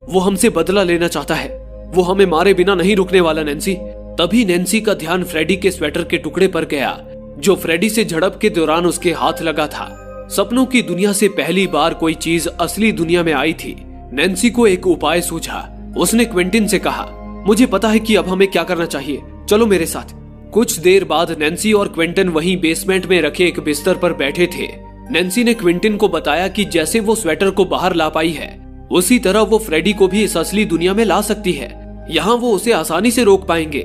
वो हमसे बदला लेना चाहता है, वो हमें मारे बिना नहीं रुकने वाला नैन्सी। तभी नैन्सी का ध्यान फ्रेडी के स्वेटर के टुकड़े पर गया जो फ्रेडी से झड़प के दौरान उसके हाथ लगा था। सपनों की दुनिया से पहली बार कोई चीज असली दुनिया में आई थी। नैन्सी को एक उपाय सूझा। उसने क्विंटिन से कहा, मुझे पता है कि अब हमें क्या करना चाहिए, चलो मेरे साथ। कुछ देर बाद नैन्सी और क्विंटिन वहीं बेसमेंट में रखे एक बिस्तर पर बैठे थे। नैन्सी ने क्विंटिन को बताया कि जैसे वो स्वेटर को बाहर ला पाई है, उसी तरह वो फ्रेडी को भी इस असली दुनिया में ला सकती है। यहाँ वो उसे आसानी से रोक पाएंगे।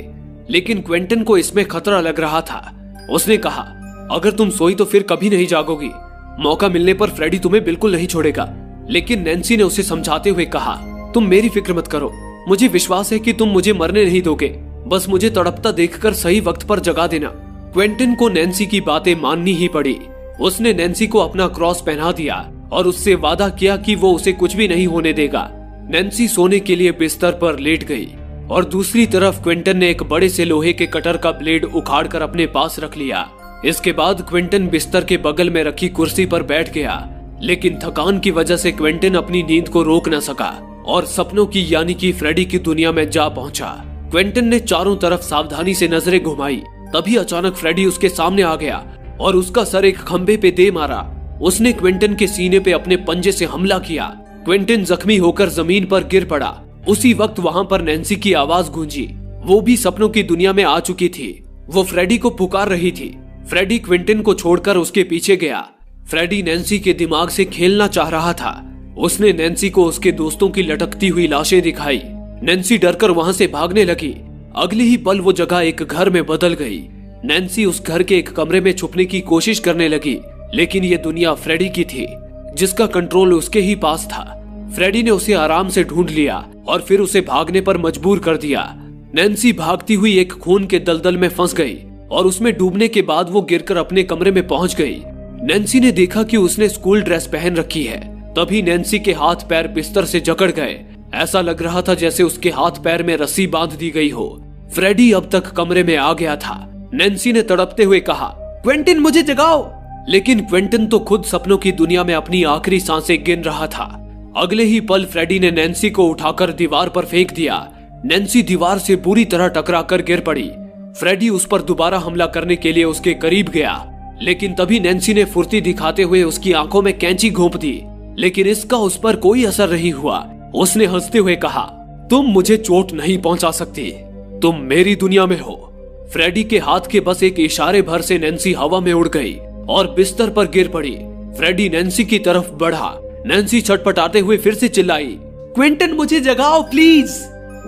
लेकिन क्विंटिन को इसमें खतरा लग रहा था। उसने कहा, अगर तुम सोई तो फिर कभी नहीं जागोगी। मौका मिलने पर फ्रेडी तुम्हें बिल्कुल नहीं छोड़ेगा। लेकिन नैन्सी ने उसे समझाते हुए कहा, तुम मेरी फिक्र मत करो, मुझे विश्वास है कि तुम मुझे मरने नहीं दोगे। बस मुझे तड़पता देखकर सही वक्त पर जगा देना। क्विंटिन को नैन्सी की बातें माननी ही पड़ी। उसने नैन्सी को अपना क्रॉस पहना दिया और उससे वादा किया कि वो उसे कुछ भी नहीं होने देगा। नैन्सी सोने के लिए बिस्तर पर लेट गई और दूसरी तरफ क्विंटिन ने एक बड़े से लोहे के कटर का ब्लेड उखाड़कर अपने पास रख लिया। इसके बाद क्विंटिन बिस्तर के बगल में रखी कुर्सी पर बैठ गया। लेकिन थकान की वजह से क्विंटिन अपनी नींद को रोक न सका और सपनों की यानी कि फ्रेडी की दुनिया में जा पहुंचा। क्विंटिन ने चारों तरफ सावधानी से नजरें घुमाई। तभी अचानक फ्रेडी उसके सामने आ गया और उसका सर एक खंबे पे दे मारा। उसने क्विंटिन के सीने पे अपने पंजे से हमला किया। क्विंटिन जख्मी होकर जमीन पर गिर पड़ा। उसी वक्त वहां पर नैन्सी की आवाज गूंजी। वो भी सपनों की दुनिया में आ चुकी थी। वो फ्रेडी को पुकार रही थी। फ्रेडी क्विंटिन को छोड़कर उसके पीछे गया। फ्रेडी नैन्सी के दिमाग से खेलना चाह रहा था। उसने नैन्सी को उसके दोस्तों की लटकती हुई लाशें दिखाई। नैन्सी डरकर वहां से भागने लगी। अगले ही पल वो जगह एक घर में बदल गई। नैन्सी उस घर के एक कमरे में छुपने की कोशिश करने लगी, लेकिन ये दुनिया फ्रेडी की थी, जिसका कंट्रोल उसके ही पास था। फ्रेडी ने उसे आराम से ढूंढ लिया और फिर उसे भागने पर मजबूर कर दिया। नैन्सी भागती हुई एक खून के दलदल में फंस गई और उसमें डूबने के बाद वो गिरकर अपने कमरे में पहुंच गई। नैन्सी ने देखा कि उसने स्कूल ड्रेस पहन रखी है। तभी नैन्सी के हाथ पैर बिस्तर से जकड़ गए। ऐसा लग रहा था जैसे उसके हाथ पैर में रस्सी बांध दी गई हो। फ्रेडी अब तक कमरे में आ गया था। नैन्सी ने तड़पते हुए कहा, क्विंटिन मुझे जगाओ। लेकिन क्विंटिन तो खुद सपनों की दुनिया में अपनी आखिरी सांसें गिन रहा था। अगले ही पल फ्रेडी ने नैन्सी को उठाकर दीवार पर फेंक दिया। नैन्सी दीवार से बुरी तरह टकराकर गिर पड़ी। फ्रेडी उस पर दोबारा हमला करने के लिए उसके करीब गया, लेकिन तभी नैन्सी ने फुर्ती दिखाते हुए उसकी आंखों में कैंची घोंप दी। लेकिन इसका उस पर कोई असर नहीं हुआ। उसने हंसते हुए कहा, तुम मुझे चोट नहीं पहुंचा सकती, तुम मेरी दुनिया में हो। फ्रेडी के हाथ के बस एक इशारे भर से नैन्सी हवा में उड़ गई और बिस्तर पर गिर पड़ी। फ्रेडी नैन्सी की तरफ बढ़ा। नैन्सी छटपटाते हुए फिर से चिल्लाई, क्विंटिन मुझे जगाओ प्लीज।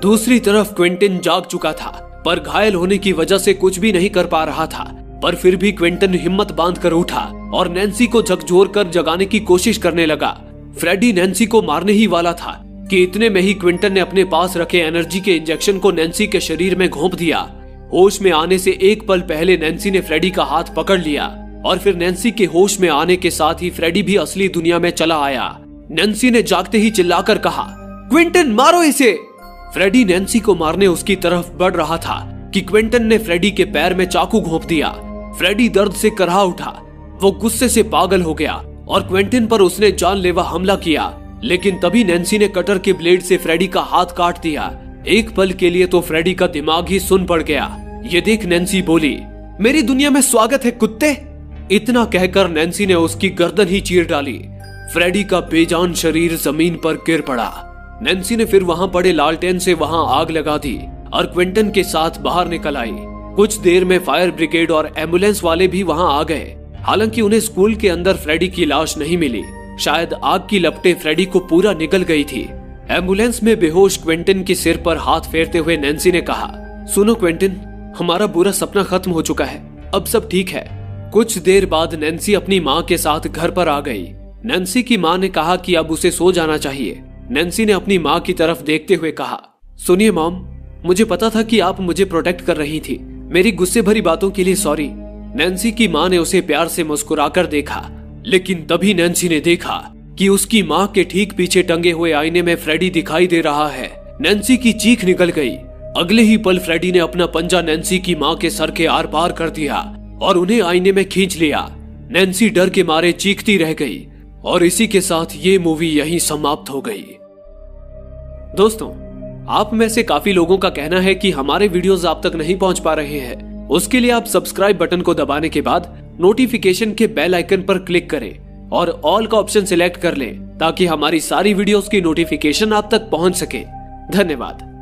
दूसरी तरफ क्विंटिन जाग चुका था, पर घायल होने की वजह से कुछ भी नहीं कर पा रहा था। पर फिर भी क्विंटिन हिम्मत बांध कर उठा और नैन्सी को झकझोर कर जगाने की कोशिश करने लगा। फ्रेडी नैन्सी को मारने ही वाला था कि इतने में ही क्विंटिन ने अपने पास रखे एनर्जी के इंजेक्शन को नैन्सी के शरीर में घोंप दिया। होश में आने से एक पल पहले नैन्सी ने फ्रेडी का हाथ पकड़ लिया और फिर नैन्सी के होश में आने के साथ ही फ्रेडी भी असली दुनिया में चला आया। नैन्सी ने जागते ही चिल्लाकर कहा, क्विंटिन मारो इसे। फ्रेडी नैन्सी को मारने उसकी तरफ बढ़ रहा था कि क्विंटिन ने फ्रेडी के पैर में चाकू घोंप दिया। फ्रेडी दर्द से करहा उठा। वो गुस्से से पागल हो गया और क्विंटिन पर उसने जानलेवा हमला किया। लेकिन तभी नैन्सी ने कटर के ब्लेड से फ्रेडी का हाथ काट दिया। एक पल के लिए तो फ्रेडी का दिमाग ही सुन पड़ गया। ये देख नैन्सी बोली, मेरी दुनिया में स्वागत है कुत्ते। इतना कहकर नैन्सी ने उसकी गर्दन ही चीर डाली। फ्रेडी का बेजान शरीर जमीन पर गिर पड़ा। नैन्सी ने फिर वहां पड़े लालटेन से वहां आग लगा दी और क्विंटिन के साथ बाहर निकल आई। कुछ देर में फायर ब्रिगेड और एम्बुलेंस वाले भी वहां आ गए। हालांकि उन्हें स्कूल के अंदर फ्रेडी की लाश नहीं मिली। शायद आग की लपटें फ्रेडी को पूरा निगल गई थी। एम्बुलेंस में बेहोश क्विंटिन के सिर पर हाथ फेरते हुए नैन्सी ने कहा, सुनो क्विंटिन, हमारा बुरा सपना खत्म हो चुका है, अब सब ठीक है। कुछ देर बाद नैन्सी अपनी माँ के साथ घर पर आ गई। नैन्सी की माँ ने कहा कि अब उसे सो जाना चाहिए। नैन्सी ने अपनी माँ की तरफ देखते हुए कहा, सुनिए मॉम, मुझे पता था कि आप मुझे प्रोटेक्ट कर रही थी। मेरी गुस्से भरी बातों के लिए सॉरी। नैन्सी की माँ ने उसे प्यार से मुस्कुराकर देखा। लेकिन तभी नैन्सी ने देखा कि उसकी माँ के ठीक पीछे टंगे हुए आईने में फ्रेडी दिखाई दे रहा है। नैन्सी की चीख निकल गई। अगले ही पल फ्रेडी ने अपना पंजा नैन्सी की माँ के सर के आर पार कर दिया और उन्हें आईने में खींच लिया। नैन्सी डर के मारे चीखती रह गई और इसी के साथ ये मूवी यहीं समाप्त हो गई। दोस्तों, आप में से काफी लोगों का कहना है कि हमारे वीडियोस आप तक नहीं पहुंच पा रहे हैं। उसके लिए आप सब्सक्राइब बटन को दबाने के बाद नोटिफिकेशन के बेल आइकन पर क्लिक करें और ऑल का ऑप्शन सिलेक्ट कर लें ताकि हमारी सारी वीडियोस की नोटिफिकेशन आप तक पहुंच सके। धन्यवाद।